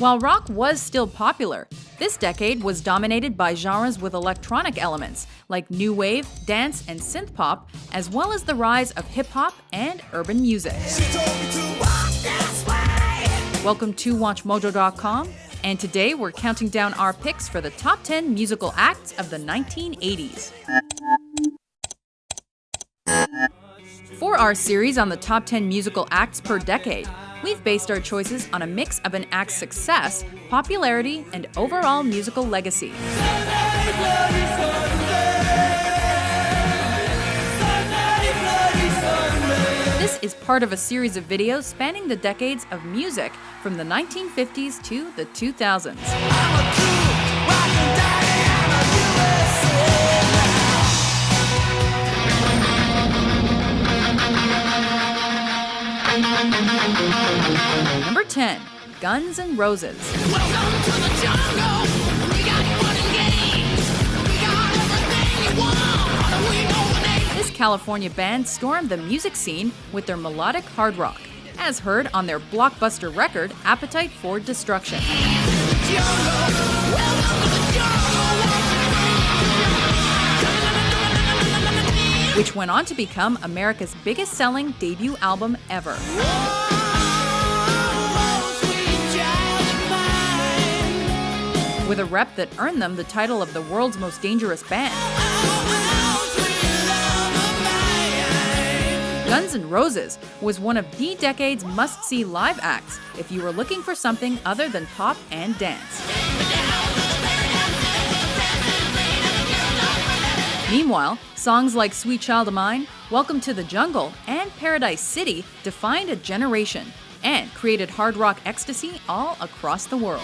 While rock was still popular, this decade was dominated by genres with electronic elements like new wave, dance, and synth pop, as well as the rise of hip hop and urban music. Welcome to WatchMojo.com, and today we're counting down our picks for the top 10 musical acts of the 1980s. For our series on the top 10 musical acts per decade, we've based our choices on a mix of an act's success, popularity, and overall musical legacy. This is part of a series of videos spanning the decades of music from the 1950s to the 2000s. Number 10, Guns N' Roses. Welcome to the jungle. We got fun and games. We got everything you want. We know the name. This California band stormed the music scene with their melodic hard rock, as heard on their blockbuster record, Appetite for Destruction. Which went on to become America's biggest selling debut album ever. With a rep that earned them the title of the world's most dangerous band. Guns N' Roses was one of the decade's must-see live acts if you were looking for something other than pop and dance. Meanwhile, songs like Sweet Child of Mine, Welcome to the Jungle, and Paradise City defined a generation and created hard rock ecstasy all across the world.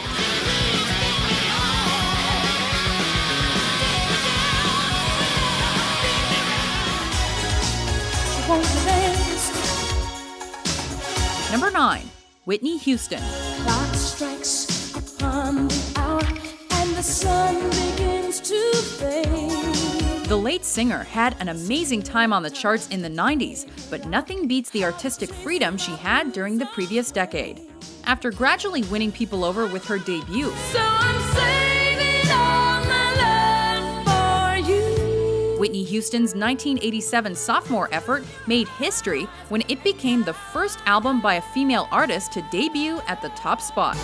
Number 9, Whitney Houston. Clock strikes upon the hour and the sun begins to fade. The late singer had an amazing time on the charts in the 90s, but nothing beats the artistic freedom she had during the previous decade. After gradually winning people over with her debut, So I'm saving all my love for you. Whitney Houston's 1987 sophomore effort made history when it became the first album by a female artist to debut at the top spot.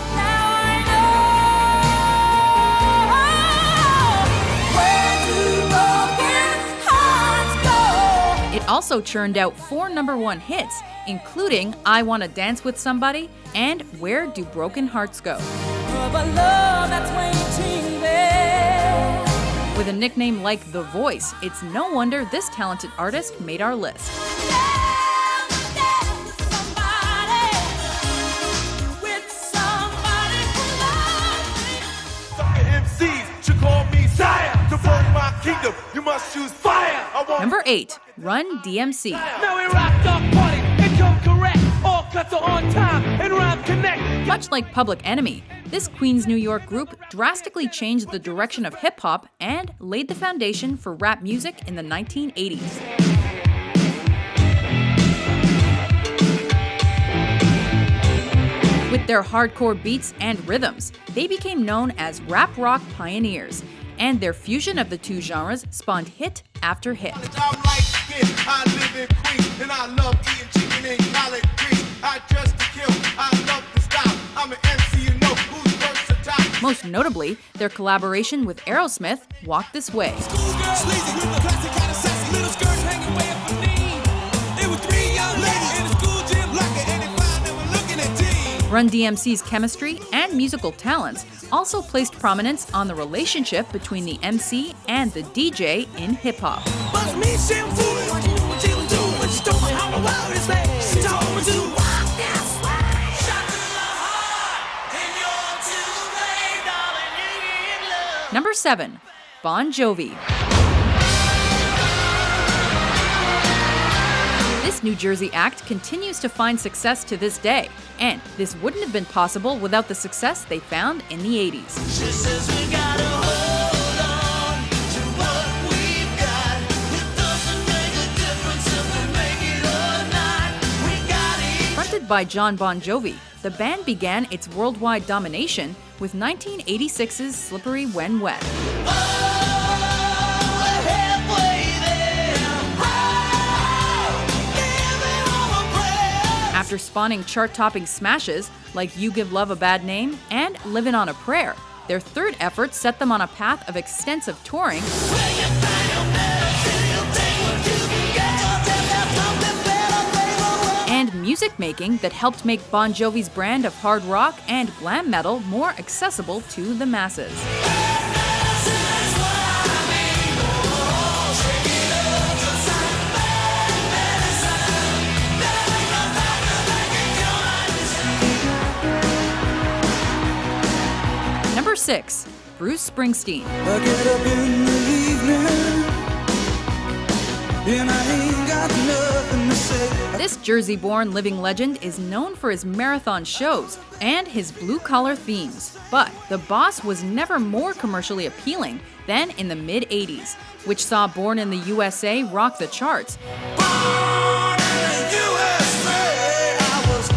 It also churned out 4 #1 hits, including I Wanna Dance with Somebody and Where Do Broken Hearts Go? With a nickname like The Voice, it's no wonder this talented artist made our list. Number 8, Run-D.M.C. Much like Public Enemy, this Queens, New York group drastically changed the direction of hip-hop and laid the foundation for rap music in the 1980s. With their hardcore beats and rhythms, they became known as rap rock pioneers, and their fusion of the two genres spawned hit after hit. Most notably, their collaboration with Aerosmith, Walk This Way. Run-D.M.C's chemistry and musical talents also placed prominence on the relationship between the MC and the DJ in hip-hop. Number 7, Bon Jovi. This New Jersey act continues to find success to this day, and this wouldn't have been possible without the success they found in the 80s. She says we gotta hold on to what we've got. It doesn't make a difference if we make it or not. We got it. Fronted by Jon Bon Jovi, the band began its worldwide domination with 1986's Slippery When Wet. After spawning chart-topping smashes like You Give Love a Bad Name and Livin' on a Prayer, their third effort set them on a path of extensive touring and music making that helped make Bon Jovi's brand of hard rock and glam metal more accessible to the masses. Number 6. Bruce Springsteen. I get up in the evening, and I ain't got nothing to say. This Jersey-born living legend is known for his marathon shows and his blue-collar themes. But the boss was never more commercially appealing than in the mid-'80s, which saw Born in the U.S.A. rock the charts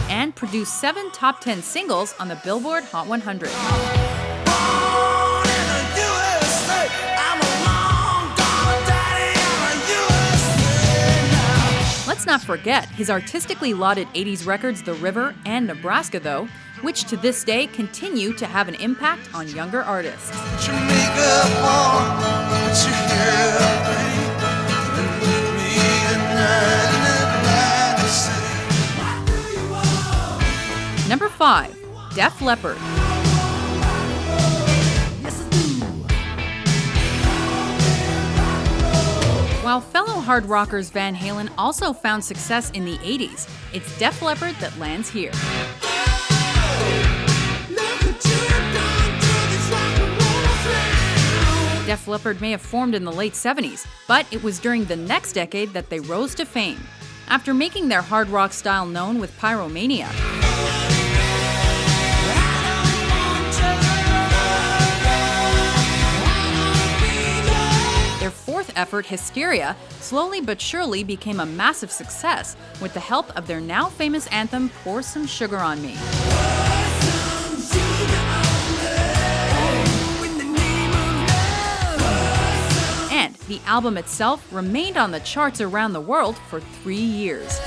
and produce 7 top 10 singles on the Billboard Hot 100. Let's not forget his artistically lauded 80s records The River and Nebraska, though, which to this day continue to have an impact on younger artists. Number 5. Def Leppard. While fellow hard rockers Van Halen also found success in the 80s, it's Def Leppard that lands here. Def Leppard may have formed in the late 70s, but it was during the next decade that they rose to fame. After making their hard rock style known with Pyromania, their fourth effort, Hysteria, slowly but surely became a massive success with the help of their now famous anthem, Pour Some Sugar on Me. And the album itself remained on the charts around the world for 3 years.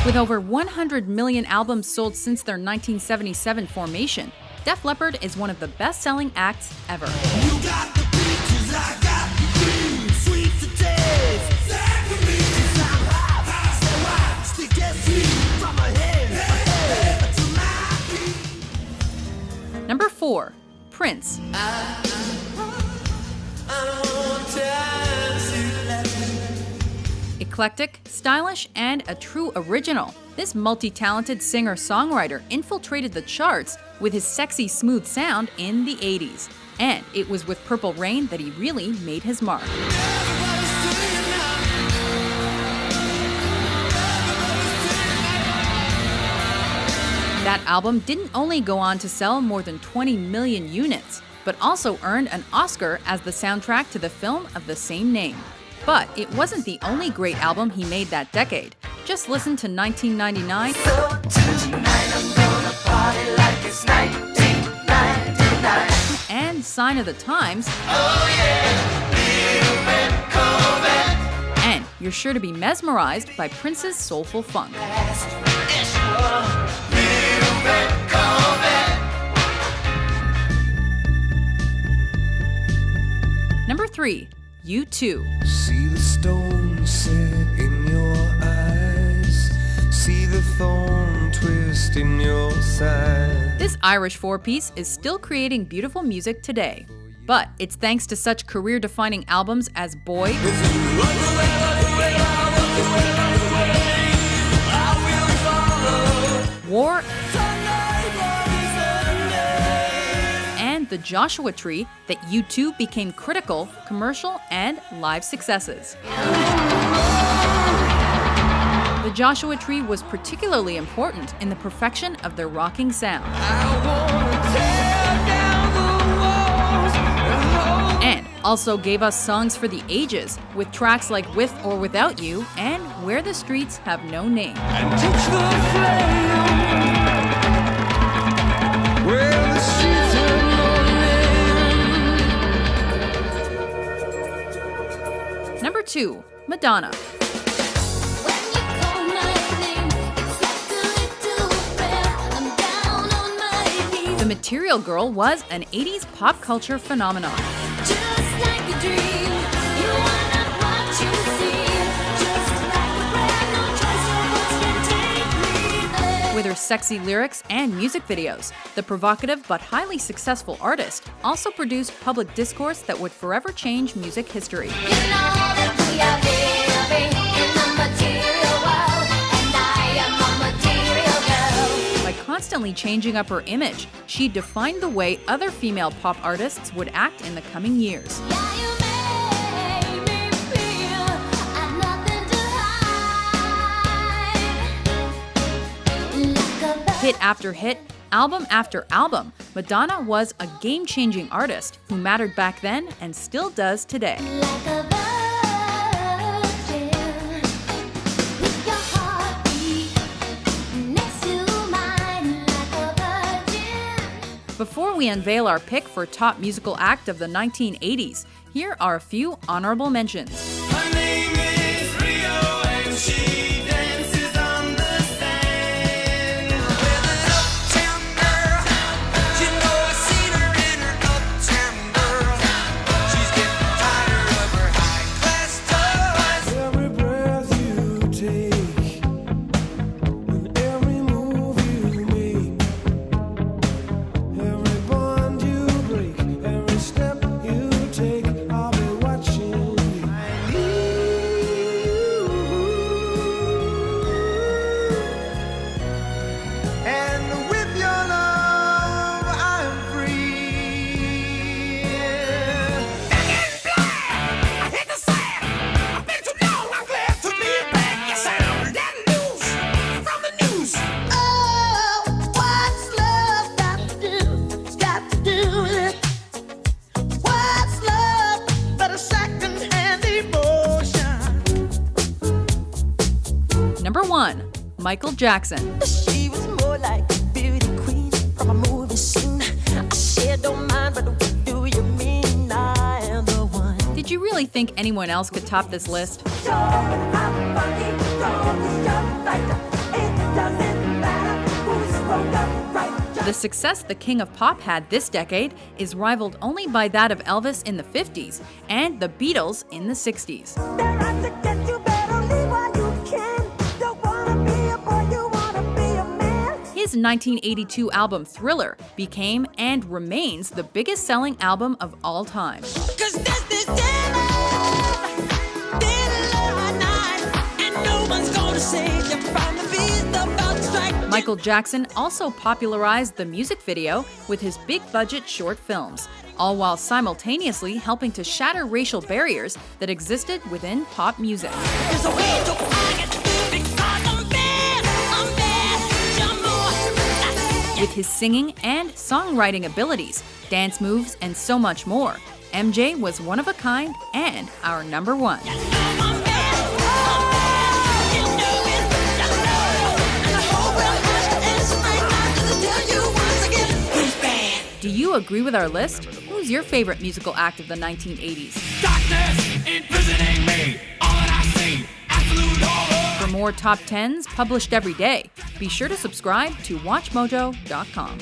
With over 100 million albums sold since their 1977 formation, Def Leppard is one of the best-selling acts ever. Number 4. Prince. Eclectic, stylish, and a true original, this multi-talented singer-songwriter infiltrated the charts with his sexy, smooth sound in the 80s. And it was with Purple Rain that he really made his mark. That album didn't only go on to sell more than 20 million units, but also earned an Oscar as the soundtrack to the film of the same name. But it wasn't the only great album he made that decade. Just listen to 1999 and Sign of the Times, and you're sure to be mesmerized by Prince's soulful funk. Number 3. U.A. See the stone set in your eyes, see the thorn twist in your side. This Irish four-piece is still creating beautiful music today, but it's thanks to such career-defining albums as Boy, War, and The Joshua Tree that U2 became critical, commercial, and live successes. The Joshua Tree was particularly important in the perfection of their rocking sound. And Also gave us songs for the ages, with tracks like With or Without You and Where the Streets Have No Name. And touch the flame where the streets have no name. Number 2. Madonna. The Material Girl was an 80s pop culture phenomenon. Just like a dream, you are not what you see. Just like a breath, no choice, your words can take me there. With her sexy lyrics and music videos, the provocative but highly successful artist also produced public discourse that would forever change music history. You know that we are living in the material world, and I am a material girl. By constantly changing up her image, she defined the way other female pop artists would act in the coming years. Yeah, you make me feel I've nothing to hide. Like a bird. Hit after hit, album after album, Madonna was a game-changing artist who mattered back then and still does today. Like a virgin, with your heartbeat next to mine. Like a virgin. Before we unveil our pick for top musical act of the 1980s, here are a few honorable mentions. Her name is Rio and she dances on the sand. With an uptown girl, you know I seen her in her uptown girl. She's getting tired of her high-class toys. Every breath you take, and every move you make, every bond you break, every step you take, I'll be watching you. I need you, and with your love I'm free. I hate to say it, I've been too long, I'm glad to be back. Yes, I'm that news from the news. Oh, what's love got to do? It's got to do with it. What's love but a second-hand emotion? Number 1. Michael Jackson. She was more like a beauty queen from a movie scene. I said, don't mind, but what do you mean? I am the one. Did you really think anyone else could top this list? The success the King of Pop had this decade is rivaled only by that of Elvis in the 50s and the Beatles in the 60s. His 1982 album Thriller became and remains the biggest selling album of all time. 'Cause this daylight night, and no one's gonna save you from the beast about to strike. Michael Jackson also popularized the music video with his big-budget short films, all while simultaneously helping to shatter racial barriers that existed within pop music. There's a way to hide it, because I'm bad, you're more. With his singing and songwriting abilities, dance moves, and so much more, MJ was one of a kind and our number 1. Do you agree with our list? Who's your favorite musical act of the 1980s? Darkness imprisoning me. All that I see, absolute horror. For more top 10s published every day, be sure to subscribe to WatchMojo.com.